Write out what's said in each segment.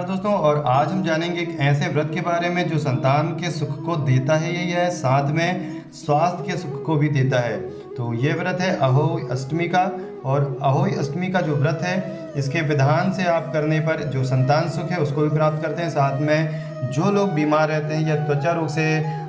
नमस्कार दोस्तों। और आज हम जानेंगे एक ऐसे व्रत के बारे में जो संतान के सुख को देता है यही है, साथ में स्वास्थ्य के सुख को भी देता है। तो ये व्रत है अहोई अष्टमी का। और अहोई अष्टमी का जो व्रत है इसके विधान से आप करने पर जो संतान सुख है उसको भी प्राप्त करते हैं। साथ में जो लोग बीमार रहते हैं या त्वचा रोग से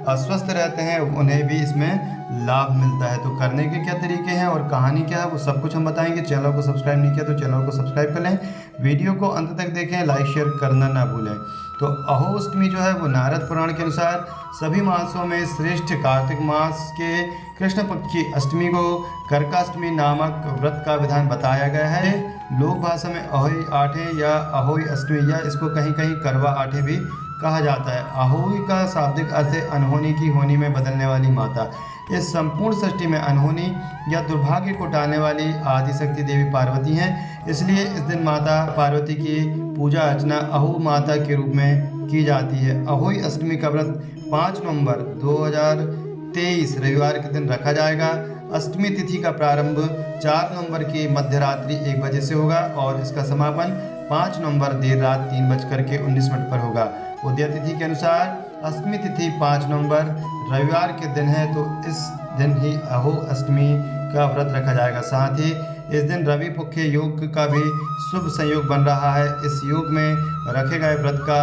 अस्वस्थ रहते हैं उन्हें भी इसमें लाभ मिलता है। तो करने के क्या तरीके हैं और कहानी क्या है वो सब कुछ हम बताएंगे। चैनल को सब्सक्राइब नहीं किया तो चैनल को सब्सक्राइब कर लें, वीडियो को अंत तक देखें, लाइक शेयर करना ना भूलें। तो अहोष्टमी जो है वो नारद पुराण के अनुसार सभी मासों में श्रेष्ठ कार्तिक मास के कृष्ण पक्ष की अष्टमी को करकाष्टमी नामक व्रत का विधान बताया गया है। लोक भाषा में अहोई आठे या अहोई अष्टमी या इसको कहीं कहीं करवा आठे भी कहा जाता है। अहोई का शाब्दिक अर्थ है अनहोनी की होनी में बदलने वाली माता। इस संपूर्ण सृष्टि में अनहोनी या दुर्भाग्य को टालने वाली आदिशक्ति देवी पार्वती हैं। इसलिए इस दिन माता पार्वती की पूजा अर्चना अहो माता के रूप में की जाती है। अहोई अष्टमी का व्रत 5 नवंबर 2023 रविवार के दिन रखा जाएगा। अष्टमी तिथि का प्रारंभ 4 नवंबर की मध्यरात्रि 1 बजे से होगा और इसका समापन 5 नवंबर देर रात 3:19 पर होगा। उदय तिथि के अनुसार अष्टमी तिथि 5 नवंबर रविवार के दिन है, तो इस दिन ही अहो अष्टमी का व्रत रखा जाएगा। साथ ही इस दिन रवि पुख्य योग का भी शुभ संयोग बन रहा है। इस योग में रखे गए व्रत का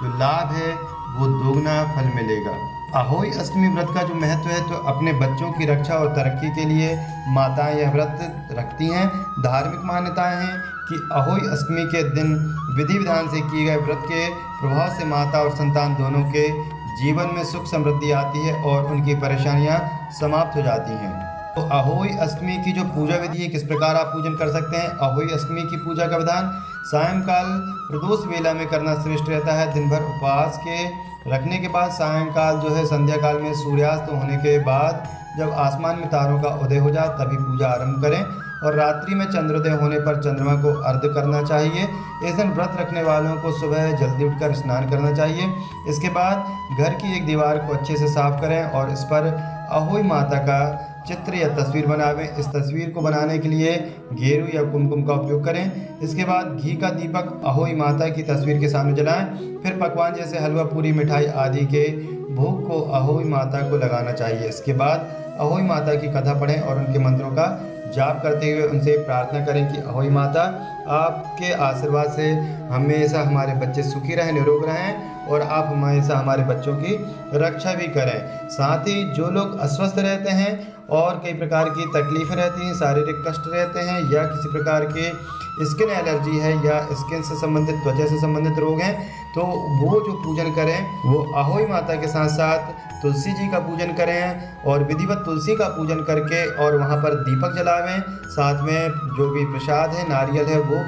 जो लाभ है वो दोगुना फल मिलेगा। अहोई अष्टमी व्रत का जो महत्व है, तो अपने बच्चों की रक्षा और तरक्की के लिए माताएं यह व्रत रखती हैं। धार्मिक मान्यताएं हैं कि अहोई अष्टमी के दिन विधि विधान से किए गए व्रत के प्रभाव से माता और संतान दोनों के जीवन में सुख समृद्धि आती है और उनकी परेशानियां समाप्त हो जाती हैं। तो अहोई अष्टमी की जो पूजा विधि है, किस प्रकार आप पूजन कर सकते हैं। अहोई अष्टमी की पूजा का विधान सायंकाल प्रदोष वेला में करना श्रेष्ठ रहता है। दिन भर उपवास के रखने के बाद सायंकाल जो है संध्या काल में सूर्यास्त होने के बाद जब आसमान में तारों का उदय हो जाए तभी पूजा आरंभ करें। और रात्रि में चंद्रोदय होने पर चंद्रमा को अर्घ्य करना चाहिए। इस दिन व्रत रखने वालों को सुबह जल्दी उठकर स्नान करना चाहिए। इसके बाद घर की एक दीवार को अच्छे से साफ करें और इस पर अहोई माता का चित्र या तस्वीर बनावें। इस तस्वीर को बनाने के लिए गेरू या कुमकुम का उपयोग करें। इसके बाद घी का दीपक अहोई माता की तस्वीर के सामने जलाएं। फिर पकवान जैसे हलवा, पूरी, मिठाई आदि के भोग को अहोई माता को लगाना चाहिए। इसके बाद अहोई माता की कथा पढ़ें और उनके मंत्रों का जाप करते हुए उनसे प्रार्थना करें कि अहोई माता आपके आशीर्वाद से हमेशा हमारे बच्चे सुखी रहें, निरोग रहें और आप हमेशा हमारे बच्चों की रक्षा भी करें। साथ ही जो लोग अस्वस्थ रहते हैं और कई प्रकार की तकलीफ़ें रहती हैं, शारीरिक कष्ट रहते हैं या किसी प्रकार के स्किन एलर्जी है या स्किन से संबंधित, त्वचा से संबंधित रोग हैं, तो वो जो पूजन करें वो अहोई माता के साथ साथ तुलसी जी का पूजन करें और विधिवत तुलसी का पूजन करके और वहाँ पर दीपक जलावें। साथ में जो भी प्रसाद है, नारियल है, वो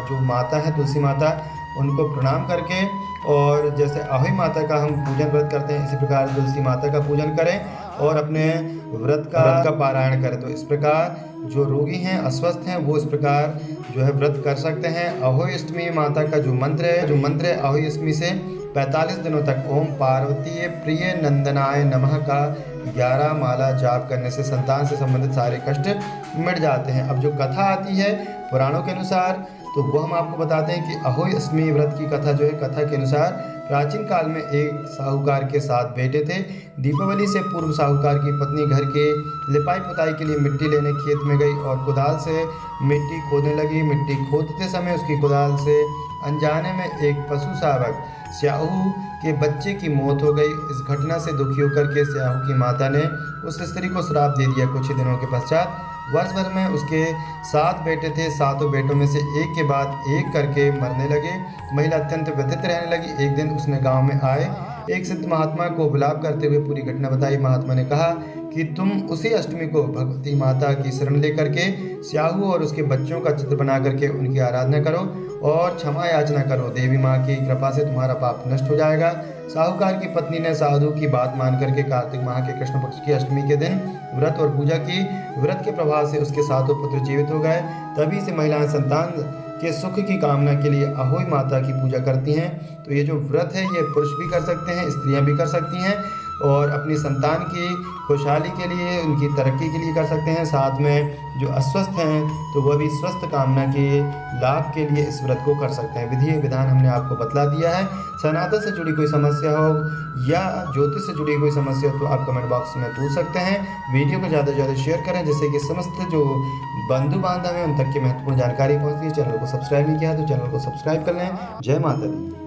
जो माता है तुलसी माता उनको प्रणाम करके और जैसे अहोई माता का हम पूजन व्रत करते हैं इसी प्रकार तुलसी माता का पूजन करें और अपने व्रत का पारायण करें। तो इस प्रकार जो रोगी हैं, अस्वस्थ हैं, वो इस प्रकार जो है व्रत कर सकते हैं। अहोई अष्टमी माता का जो मंत्र है अहोई अष्टमी से 45 दिनों तक ओम पार्वती प्रिय नंदनाय नमः का 11 माला जाप करने से संतान से संबंधित सारे कष्ट मिट जाते हैं। अब जो कथा आती है पुराणों के अनुसार, तो वो हम आपको बताते हैं कि अहोई अष्टमी व्रत की कथा जो है, कथा के अनुसार प्राचीन काल में एक साहूकार के 7 बेटे थे। दीपावली से पूर्व साहूकार की पत्नी घर के लिपाई पुताई के लिए मिट्टी लेने खेत में गई और कुदाल से मिट्टी खोदने लगी। मिट्टी खोदते समय उसकी कुदाल से अनजाने में एक पशु शावक स्याहू के बच्चे की मौत हो गई। इस घटना से दुखी होकर के स्याहू की माता ने उस स्त्री को श्राप दे दिया। कुछ ही दिनों के पश्चात वर्ष भर में उसके 7 बेटे थे। 7 बेटों में से एक के बाद एक करके मरने लगे। महिला अत्यंत व्यथित रहने लगी। एक दिन उसने गांव में आए एक सिद्ध महात्मा को विलाप करते हुए पूरी घटना बताई। महात्मा ने कहा कि तुम उसी अष्टमी को भगवती माता की शरण लेकर के स्याहू और उसके बच्चों का चित्र बना करके उनकी आराधना करो और क्षमा याचना करो। देवी माँ की कृपा से तुम्हारा पाप नष्ट हो जाएगा। साहूकार की पत्नी ने साधु की बात मान करके कार्तिक माह के कृष्ण पक्ष की अष्टमी के दिन व्रत और पूजा की। व्रत के प्रभाव से उसके 7 पुत्र जीवित हो गए। तभी से महिलाएं संतान के सुख की कामना के लिए अहोई माता की पूजा करती हैं। तो ये जो व्रत है ये पुरुष भी कर सकते हैं, स्त्रियां भी कर सकती हैं और अपनी संतान की खुशहाली के लिए, उनकी तरक्की के लिए कर सकते हैं। साथ में जो अस्वस्थ हैं तो वह भी स्वस्थ कामना के लाभ के लिए इस व्रत को कर सकते हैं। विधि विधान हमने आपको बतला दिया है। सनातन से जुड़ी कोई समस्या हो या ज्योतिष से जुड़ी कोई समस्या हो तो आप कमेंट बॉक्स में पूछ सकते हैं। वीडियो को ज़्यादा से ज़्यादा शेयर करें जिससे कि समस्त जो बंधु बांधव हैं उन तक की महत्वपूर्ण जानकारी पहुँचती है। चैनल को सब्सक्राइब नहीं किया तो चैनल को सब्सक्राइब कर लें। जय माता दी।